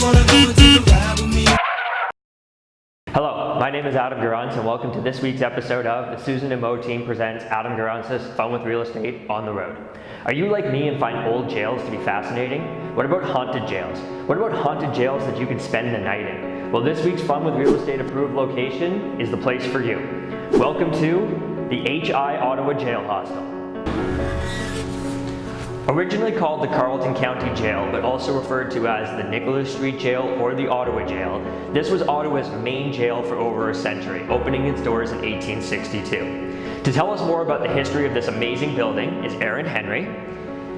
Hello, my name is Adam Garance and welcome to this week's episode of the Susan and Mo team presents Adam Garance's Fun with Real Estate on the Road. Are you like me and find old jails to be fascinating? What about haunted jails? What about haunted jails that you can spend the night in? Well, this week's Fun with Real Estate approved location is the place for you. Welcome to the HI Ottawa Jail Hostel. Originally called the Carleton County Jail, but also referred to as the Nicholas Street Jail or the Ottawa Jail, this was Ottawa's main jail for over a century, opening its doors in 1862. To tell us more about the history of this amazing building is Erin Henry.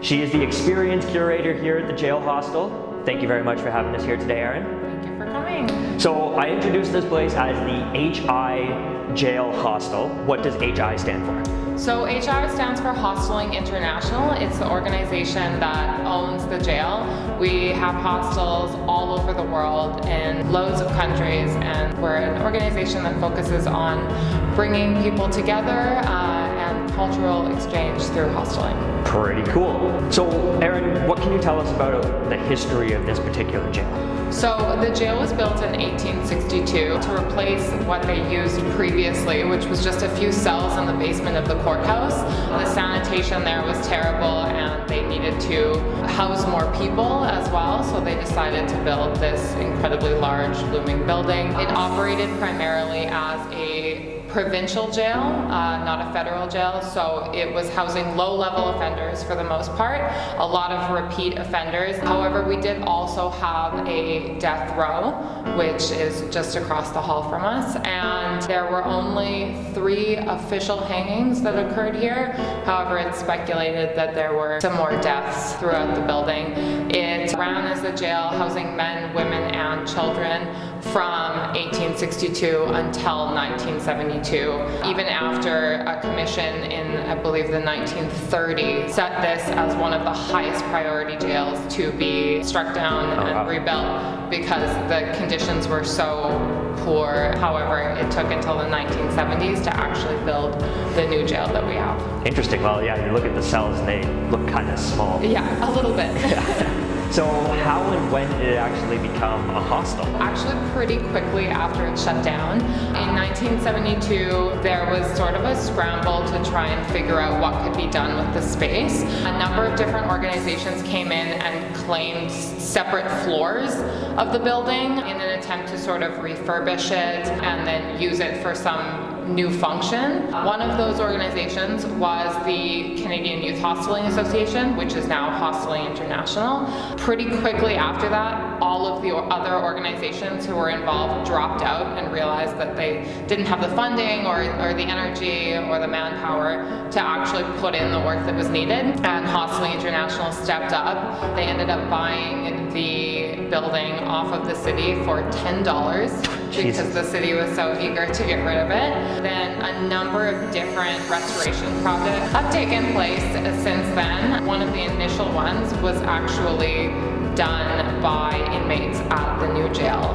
She is the experienced curator here at the Jail Hostel. Thank you very much for having us here today, Erin. Thank you for coming. So I introduced this place as the HI Jail Hostel. What does HI stand for? So HI stands for Hosteling International. It's the organization that owns the jail. We have hostels all over the world in loads of countries, and we're an organization that focuses on bringing people together and cultural exchange through hosteling. Pretty cool. So Erin, what can you tell us about the history of this particular jail? So the jail was built in 1862 to replace what they used previously, which was just a few cells in the basement of the courthouse. The sanitation there was terrible and they needed to house more people as well, so they decided to build this incredibly large looming building. It operated primarily as a provincial jail, not a federal jail, so it was housing low-level offenders for the most part, a lot of repeat offenders. However, we did also have a death row, which is just across the hall from us, and there were only 3 official hangings that occurred here. However, it's speculated that there were some more deaths throughout the building. It ran as a jail housing men, women, and children from 1862 until 1972. Even after a commission in, I believe, the 1930s set this as one of the highest priority jails to be struck down and rebuilt because the conditions were so poor. However, it took until the 1970s to actually build the new jail that we have. Interesting. Well, yeah, you look at the cells and they look kind of small. Yeah, a little bit. So how and when did it actually become a hostel? Actually pretty quickly after it shut down. In 1972, there was sort of a scramble to try and figure out what could be done with the space. A number of different organizations came in and claimed separate floors of the building in an attempt to sort of refurbish it and then use it for some new function. One of those organizations was the Canadian Youth Hosteling Association, which is now Hosteling International. Pretty quickly after that, all of the other organizations who were involved dropped out and realized that they didn't have the funding or the energy or the manpower to actually put in the work that was needed. And Hosteling International stepped up. They ended up buying the building off of the city for $10 because the city was so eager to get rid of it. Then a number of different restoration projects have taken place since then. One of the initial ones was actually done by inmates at the new jail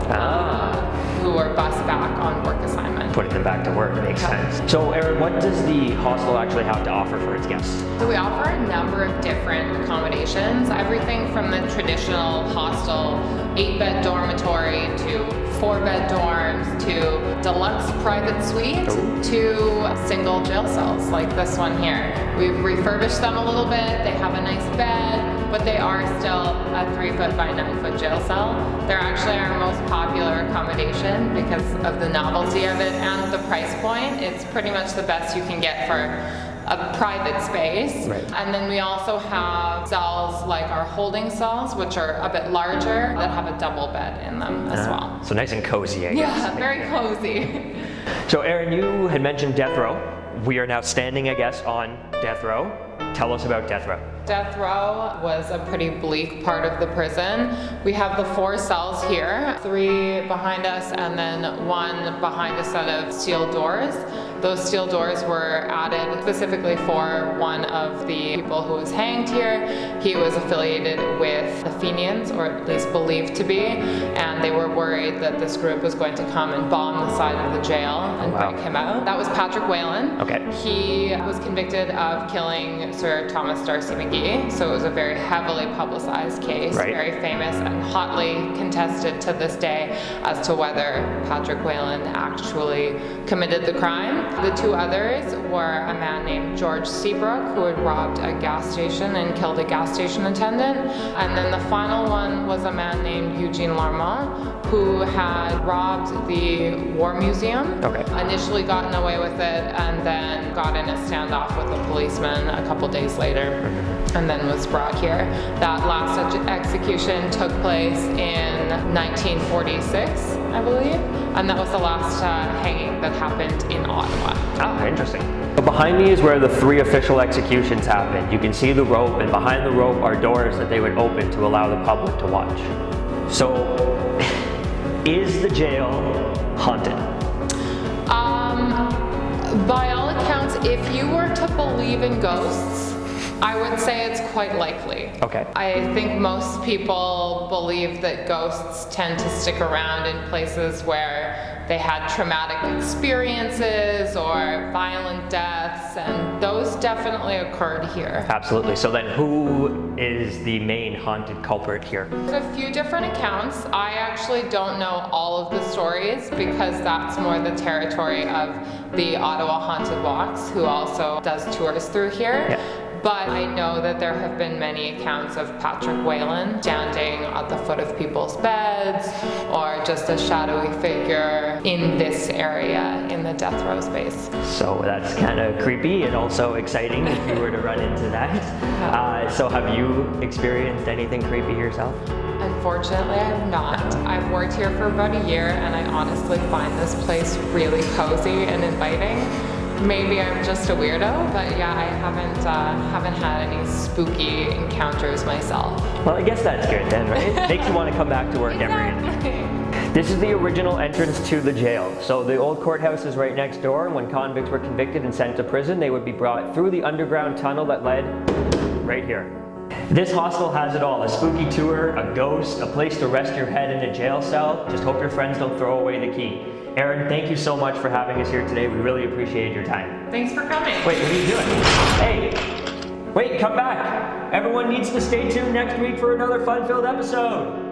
who were bused back on work assignment. Putting them back to work makes sense. So Erin, what does the hostel actually have to offer for its guests? So we offer a number of different accommodations, everything from the traditional hostel 8-bed dormitory to 4-bed dorms to deluxe private suite to single jail cells like this one here. We've refurbished them a little bit. They have a nice bed, but they are still a 3-foot by 9-foot jail cell. They're actually our most popular accommodation because of the novelty of it and the price point. It's pretty much the best you can get for a private space. Right. And then we also have cells like our holding cells, which are a bit larger, that have a double bed in them as well. So nice and cozy, I guess. Yeah, very cozy. So Erin, you had mentioned death row. We are now standing, I guess, on death row. Tell us about death row. Death row was a pretty bleak part of the prison. We have the 4 cells here, 3 behind us and then 1 behind a set of steel doors. Those steel doors were added specifically for one of the people who was hanged here. He was affiliated with the Fenians, or at least believed to be, and they were worried that this group was going to come and bomb the side of the jail and break him out. That was Patrick Whalen. Okay. He was convicted of killing Sir Thomas D'Arcy McGee, so it was a very heavily publicized case, very famous and hotly contested to this day as to whether Patrick Whalen actually committed the crime. The two others were a man named George Seabrook, who had robbed a gas station and killed a gas station attendant, and then the final one was a man named Eugene Larmont, who had robbed the War Museum, initially gotten away with it, and then got in a standoff with a policeman a couple days later, and then was brought here. That last execution took place in 1946, I believe, and that was the last hanging that happened in Ottawa. Ah, interesting. So behind me is where the 3 official executions happened. You can see the rope, and behind the rope are doors that they would open to allow the public to watch. So, is the jail haunted? By all accounts, if you were to believe in ghosts, I would say it's quite likely. Okay. I think most people believe that ghosts tend to stick around in places where they had traumatic experiences or violent deaths, and those definitely occurred here. Absolutely. So then who is the main haunted culprit here? There's a few different accounts. I actually don't know all of the stories because that's more the territory of the Ottawa Haunted Walks, who also does tours through here. Yeah. But I know that there have been many accounts of Patrick Whalen standing at the foot of people's beds, or just a shadowy figure in this area in the death row space. So that's kind of creepy and also exciting if you were to run into that. So have you experienced anything creepy yourself? Unfortunately, I have not. I've worked here for about a year, and I honestly find this place really cozy and inviting. Maybe I'm just a weirdo, but yeah, I haven't had any spooky encounters myself. Well, I guess that's good then, right? Makes you want to come back to work every day. This is the original entrance to the jail. So the old courthouse is right next door. When convicts were convicted and sent to prison, they would be brought through the underground tunnel that led right here. This hostel has it all: a spooky tour, a ghost, a place to rest your head in a jail cell. Just hope your friends don't throw away the key. Erin, thank you so much for having us here today. We really appreciate your time. Thanks for coming. Wait, what are you doing? Hey, wait, come back. Everyone needs to stay tuned next week for another fun-filled episode.